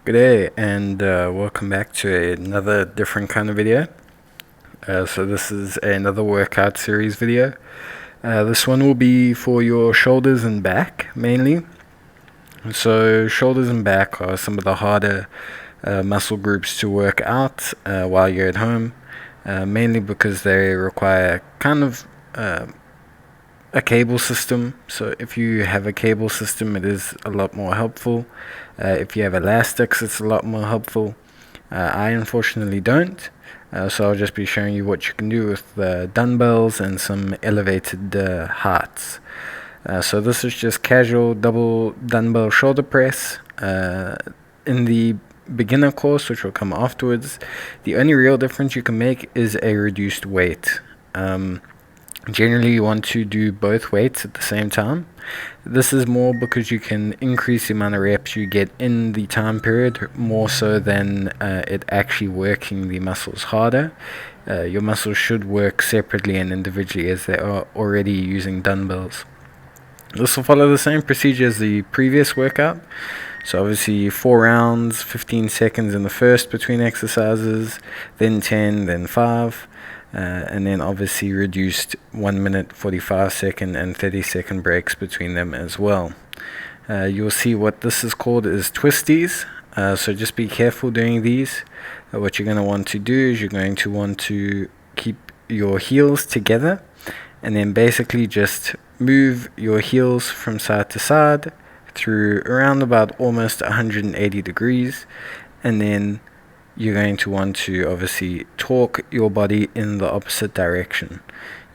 Good day, and welcome back to another different kind of video. So this is another workout series video. This one will be for your shoulders and back mainly. So shoulders and back are some of the harder muscle groups to work out while you're at home, mainly because they require kind of a cable system. So if you have a cable system, it is a lot more helpful. If you have elastics, it's a lot more helpful. I unfortunately don't, so I'll just be showing you what you can do with dumbbells and some elevated heights. So this is just casual double dumbbell shoulder press. In the beginner course, which will come afterwards, the only real difference you can make is a reduced weight. Generally, you want to do both weights at the same time. This is more because you can increase the amount of reps you get in the time period more so than it actually working the muscles harder. Your muscles should work separately and individually as they are already using dumbbells. This will follow the same procedure as the previous workout. So obviously 4 rounds, 15 seconds in the first between exercises, then 10, then 5. And then obviously reduced 1 minute, 45 second and 30-second breaks between them as well. You'll see what this is called is twisties. So just be careful doing these. What you're going to want to do is you're going to want to keep your heels together and then basically just move your heels from side to side through around about almost 180 degrees, and then you're going to want to obviously torque your body in the opposite direction.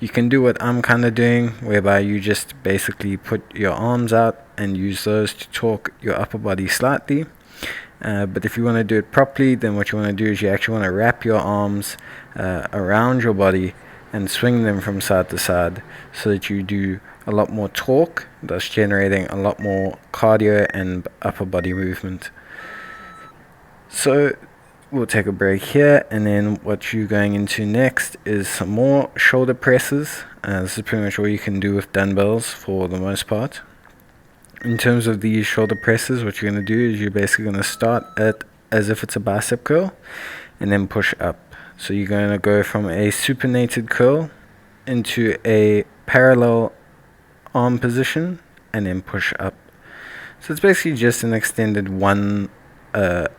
You can do what I'm kind of doing, whereby you just basically put your arms out and use those to torque your upper body slightly. But if you want to do it properly, then what you want to do is you actually want to wrap your arms around your body and swing them from side to side so that you do a lot more torque, thus generating a lot more cardio and upper body movement. So we'll take a break here, and then what you're going into next is some more shoulder presses. This is pretty much all you can do with dumbbells for the most part. In terms of these shoulder presses, what you're going to do is you're basically going to start at as if it's a bicep curl and then push up. So you're going to go from a supinated curl into a parallel arm position and then push up. So it's basically just an extended one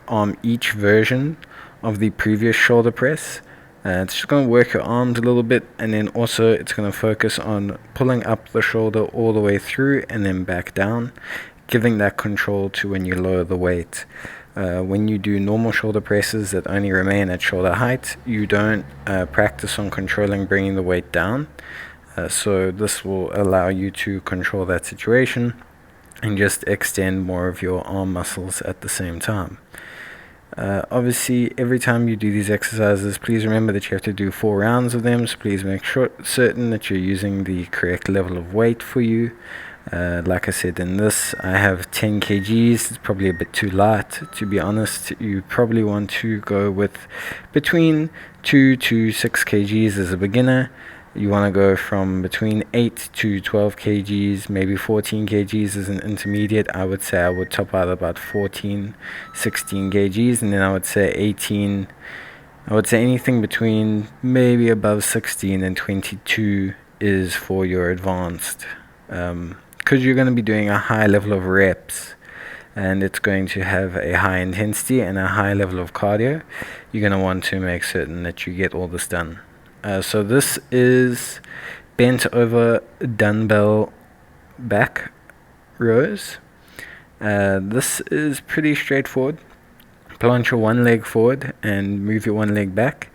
arm each version of the previous shoulder press. It's just going to work your arms a little bit, and then also it's going to focus on pulling up the shoulder all the way through and then back down, giving that control to when you lower the weight. When you do normal shoulder presses that only remain at shoulder height, you don't practice on controlling bringing the weight down. So this will allow you to control that situation and just extend more of your arm muscles at the same time. Obviously, every time you do these exercises, please remember that you have to do 4 rounds of them. So please make certain that you're using the correct level of weight for you. Like I said, in this I have 10 kgs. It's probably a bit too light, to be honest. You probably want to go with between 2 to 6 kgs as a beginner. You want to go from between 8 to 12 kgs, maybe 14 kgs as an intermediate. I would say I would top out about 14, 16 kgs, and then I would say 18. I would say anything between maybe above 16 and 22 is for your advanced. Because you're going to be doing a high level of reps, and it's going to have a high intensity and a high level of cardio. You're going to want to make certain that you get all this done. So this is bent over dumbbell back rows. This is pretty straightforward. Plant your one leg forward and move your one leg back.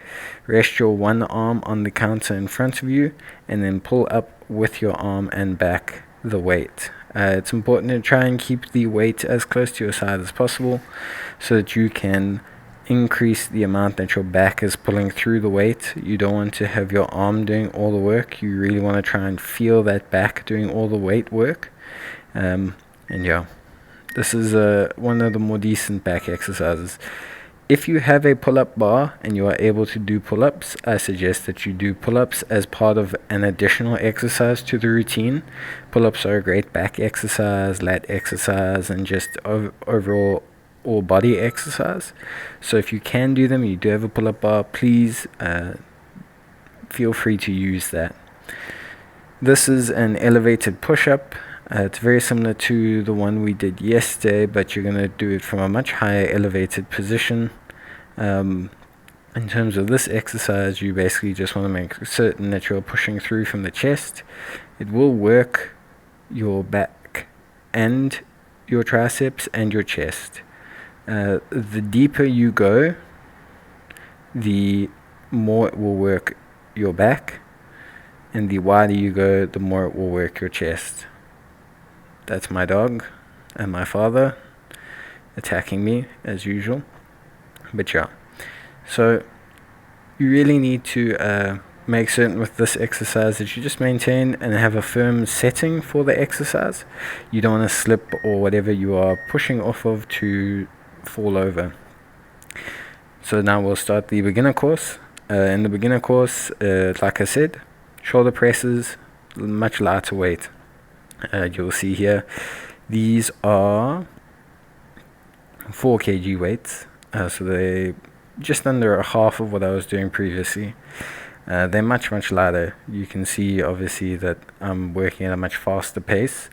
Rest your one arm on the counter in front of you, and then pull up with your arm and back the weight. It's important to try and keep the weight as close to your side as possible so that you can increase the amount that your back is pulling through the weight. You don't want to have your arm doing all the work. You really want to try and feel that back doing all the weight work. And yeah, this is one of the more decent back exercises. If you have a pull-up bar and you are able to do pull-ups, I suggest that you do pull-ups as part of an additional exercise to the routine. Pull-ups are a great back exercise, lat exercise, and just overall or body exercise. So if you can do them, you do have a pull-up bar, please feel free to use that. This is an elevated push-up. It's very similar to the one we did yesterday, but you're going to do it from a much higher elevated position. In terms of this exercise, you basically just want to make certain that you're pushing through from the chest. It will work your back and your triceps and your chest. The deeper you go, the more it will work your back, and the wider you go, the more it will work your chest. That's my dog and my father attacking me as usual. But yeah, so you really need to make certain with this exercise that you just maintain and have a firm setting for the exercise. You don't want to slip or whatever you are pushing off of to fall over. So now we'll start the beginner course. In the beginner course, like I said, shoulder presses, much lighter weight. You'll see here, these are 4 kg weights, so they're just under a half of what I was doing previously. They're much lighter. You can see obviously that I'm working at a much faster pace.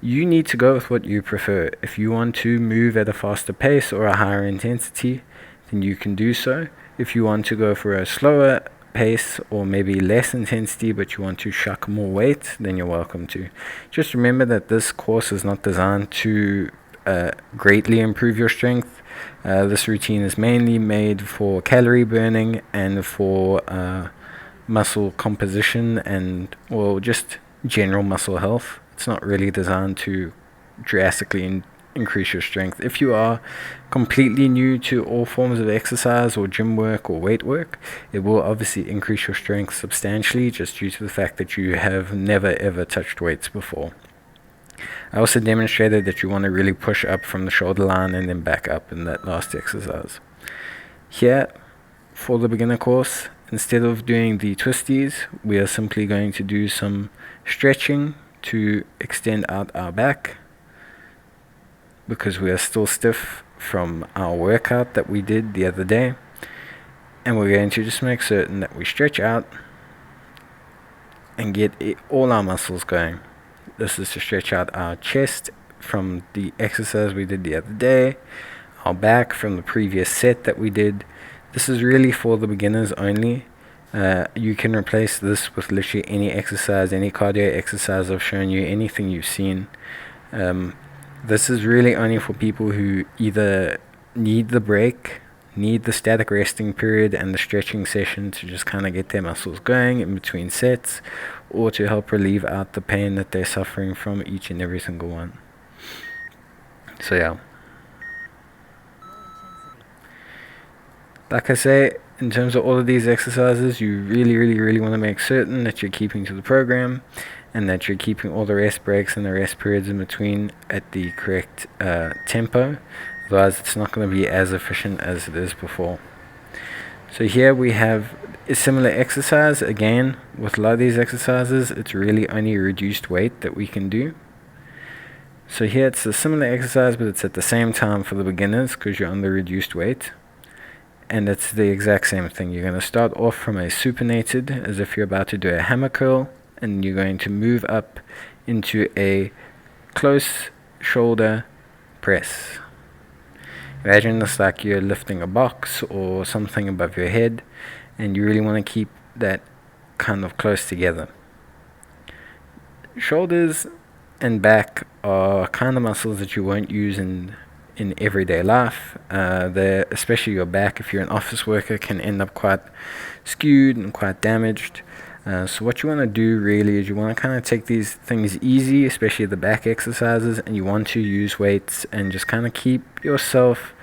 You need to go with what you prefer. If you want to move at a faster pace or a higher intensity, then you can do so. If you want to go for a slower pace or maybe less intensity but you want to shuck more weight, then you're welcome to. Just remember that this course is not designed to greatly improve your strength. This routine is mainly made for calorie burning and for muscle composition and just general muscle health. It's not really designed to drastically increase your strength. If you are completely new to all forms of exercise or gym work or weight work, it will obviously increase your strength substantially just due to the fact that you have never ever touched weights before. I also demonstrated that you want to really push up from the shoulder line and then back up in that last exercise. Here, for the beginner course, instead of doing the twisties, we are simply going to do some stretching to extend out our back, because we are still stiff from our workout that we did the other day, and we're going to just make certain that we stretch out and get all our muscles going. This is to stretch out our chest from the exercise we did the other day, our back from the previous set that we did. This is really for the beginners only. You can replace this with literally any exercise, any cardio exercise I've shown you, anything you've seen. This is really only for people who either need the break, need the static resting period and the stretching session to just kind of get their muscles going in between sets, or to help relieve out the pain that they're suffering from each and every single one. So yeah. Like I say, in terms of all of these exercises, you really want to make certain that you're keeping to the program and that you're keeping all the rest breaks and the rest periods in between at the correct tempo. Otherwise, it's not going to be as efficient as it is before. So here we have a similar exercise. Again, with a lot of these exercises, it's really only reduced weight that we can do. So here it's a similar exercise, but it's at the same time for the beginners because you're on the reduced weight. And it's the exact same thing. You're going to start off from a supinated, as if you're about to do a hammer curl, and you're going to move up into a close shoulder press. Imagine this like you're lifting a box or something above your head, and you really want to keep that kind of close together. Shoulders and back are kind of muscles that you won't use in everyday life. Especially your back, if you're an office worker, can end up quite skewed and quite damaged. So what you want to do really is you want to kind of take these things easy, especially the back exercises, and you want to use weights and just kind of keep yourself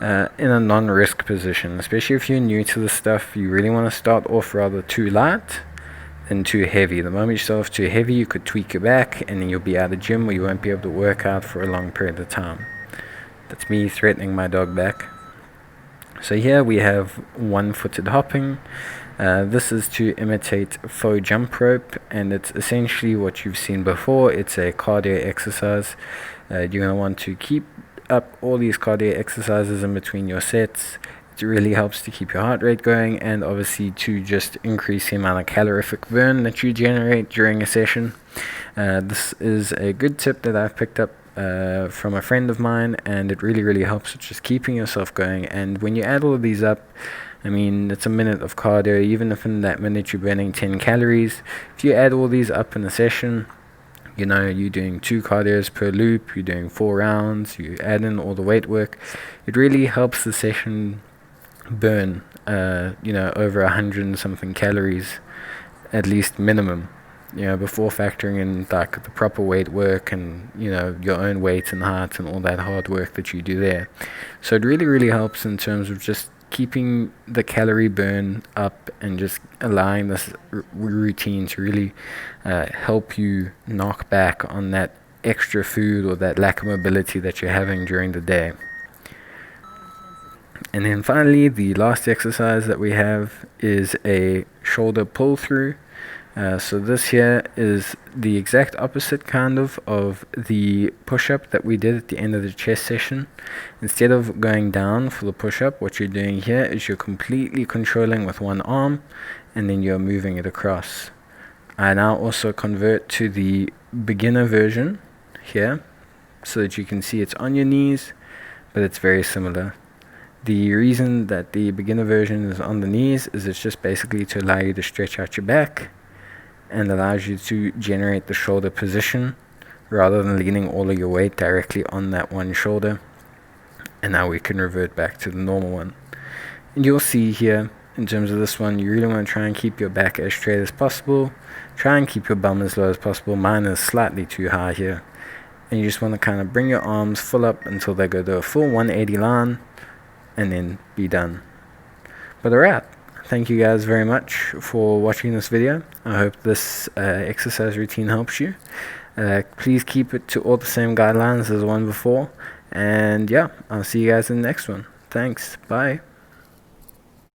in a non-risk position. Especially if you're new to this stuff, you really want to start off rather too light than too heavy. The moment you start off too heavy, you could tweak your back and then you'll be out of gym or you won't be able to work out for a long period of time. That's me threatening my dog back. So here we have one-footed hopping. This is to imitate faux jump rope, and it's essentially what you've seen before. It's a cardio exercise. You're going to want to keep up all these cardio exercises in between your sets. It really helps to keep your heart rate going, and obviously to just increase the amount of calorific burn that you generate during a session. This is a good tip that I've picked up from a friend of mine, and it really helps with just keeping yourself going. And when you add all of these up, I mean, it's a minute of cardio. Even if in that minute you're burning 10 calories, if you add all these up in a session, you know, you're doing 2 cardios per loop, you're doing 4 rounds, you add in all the weight work, it really helps the session burn over 100 and something calories, at least minimum, before factoring in like the proper weight work and your own weight and height and all that hard work that you do there. So it really helps in terms of just keeping the calorie burn up and just allowing this routine to really help you knock back on that extra food or that lack of mobility that you're having during the day. And then finally, the last exercise that we have is a shoulder pull through. So this here is the exact opposite kind of the push-up that we did at the end of the chest session. Instead of going down for the push-up, what you're doing here is you're completely controlling with one arm, and then you're moving it across. I now also convert to the beginner version here, so that you can see it's on your knees, but it's very similar. The reason that the beginner version is on the knees is it's just basically to allow you to stretch out your back, and allows you to generate the shoulder position rather than leaning all of your weight directly on that one shoulder. And now we can revert back to the normal one. And you'll see here, in terms of this one, you really want to try and keep your back as straight as possible. Try and keep your bum as low as possible. Mine is slightly too high here. And you just want to kind of bring your arms full up until they go to a full 180 line, and then be done. But alright. Thank you guys very much for watching this video. I hope this exercise routine helps you. Please keep it to all the same guidelines as the one before. And yeah, I'll see you guys in the next one. Thanks. Bye.